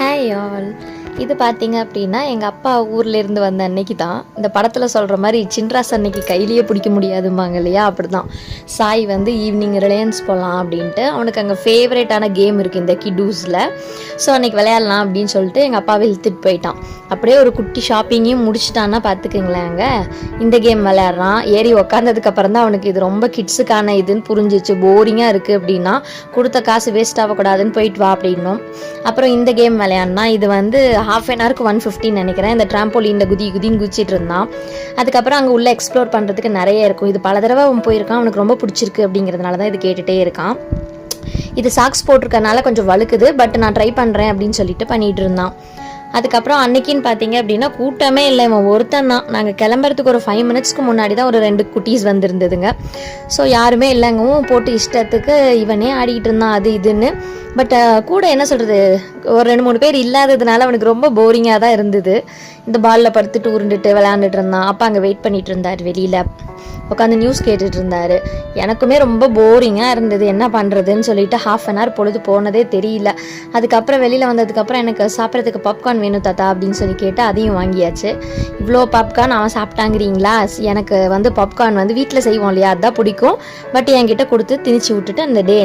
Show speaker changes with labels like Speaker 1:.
Speaker 1: Hi all. இது பார்த்தீங்க அப்படின்னா எங்கள் அப்பா ஊர்லேருந்து வந்த அன்னைக்கு தான் இந்த படத்தில் சொல்கிற மாதிரி சின்ராஸ் அன்னைக்கு கையிலேயே பிடிக்க முடியாதும்பாங்க இல்லையா, அப்படி தான் சாய் வந்து ஈவினிங் ரிலையன்ஸ் போகலாம் அப்படின்ட்டு அவனுக்கு அங்கே ஃபேவரேட்டான கேம் இருக்குது இந்த கிடூஸில். ஸோ அன்றைக்கி விளையாடலாம் அப்படின்னு சொல்லிட்டு எங்கள் அப்பாவை இழுத்துட்டு போயிட்டான். அப்படியே ஒரு குட்டி ஷாப்பிங்கையும் முடிச்சுட்டான்னா பார்த்துக்குங்களேன். அங்கே இந்த கேம் விளையாடுறான். ஏறி உக்காந்ததுக்கப்புறம் தான் அவனுக்கு இது ரொம்ப கிட்ஸுக்கான இதுன்னு புரிஞ்சிச்சு. போரிங்காக இருக்குது அப்படின்னா கொடுத்த காசு வேஸ்ட் ஆகக்கூடாதுன்னு போயிட்டு வா அப்படின்னும். அப்புறம் இந்த கேம் விளையாடினா இது வந்து ½ an hourக்கு 150 நினைக்கிறேன். இந்த ட்ராம்போலின்ல குதின்னு குதிச்சிட்டு இருந்தான். அதுக்கப்புறம் அங்கே உள்ள எக்ஸ்ப்ளோர் பண்ணுறதுக்கு நிறைய இருக்கும். இது பல தடவை அவன் போயிருக்கான். அவனுக்கு ரொம்ப பிடிச்சிருக்கு அப்படிங்கிறதுனால தான் இது கேட்டுகிட்டே இருக்கான். இது சாக்ஸ் போட்டிருக்கனால கொஞ்சம் வழுக்குது, பட் நான் ட்ரை பண்ணுறேன் அப்படின்னு சொல்லிட்டு பண்ணிகிட்டு இருந்தான். அதுக்கப்புறம் அன்னைக்குன்னு பார்த்தீங்க அப்படின்னா கூட்டமே இல்லை, இவன் ஒருத்தன் தான். நாங்கள் கிளம்புறதுக்கு ஒரு 5 minutesக்கு முன்னாடி தான் ஒரு 2 குட்டீஸ் வந்துருந்ததுங்க. ஸோ யாருமே இல்லைங்கவும் போட்டு இஷ்டத்துக்கு இவனே ஆடிக்கிட்டு இருந்தான் அது இதுன்னு. பட் கூட என்ன சொல்கிறது, ஒரு 2-3 பேர் இல்லாததுனால அவனுக்கு ரொம்ப போரிங்காக தான் இருந்தது. இந்த பாலில் படுத்துட்டு உருண்டுட்டு விளையாண்டுட்டு இருந்தான். அப்பா அங்கே வெயிட் பண்ணிட்டு இருந்தார், வெளியில் உட்காந்து நியூஸ் கேட்டுட்டு இருந்தார். எனக்குமே ரொம்ப போரிங்காக இருந்தது, என்ன பண்ணுறதுன்னு சொல்லிட்டு ½ an hour பொழுது போனதே தெரியல. அதுக்கப்புறம் வெளியில் வந்ததுக்கப்புறம் எனக்கு சாப்பிட்றதுக்கு பாப்கார்ன் வேணும் தாத்தா அப்படின்னு சொல்லி கேட்டு அதையும் வாங்கியாச்சு. இவ்வளோ பாப்கார்ன் அவன் சாப்பிட்டாங்கிறீங்களா? எனக்கு வந்து பாப்கார்ன் வந்து வீட்டில் செய்வோம் இல்லையா, அதுதான் பிடிக்கும். பட் என்கிட்ட கொடுத்து திணிச்சு விட்டுட்டு அந்த டே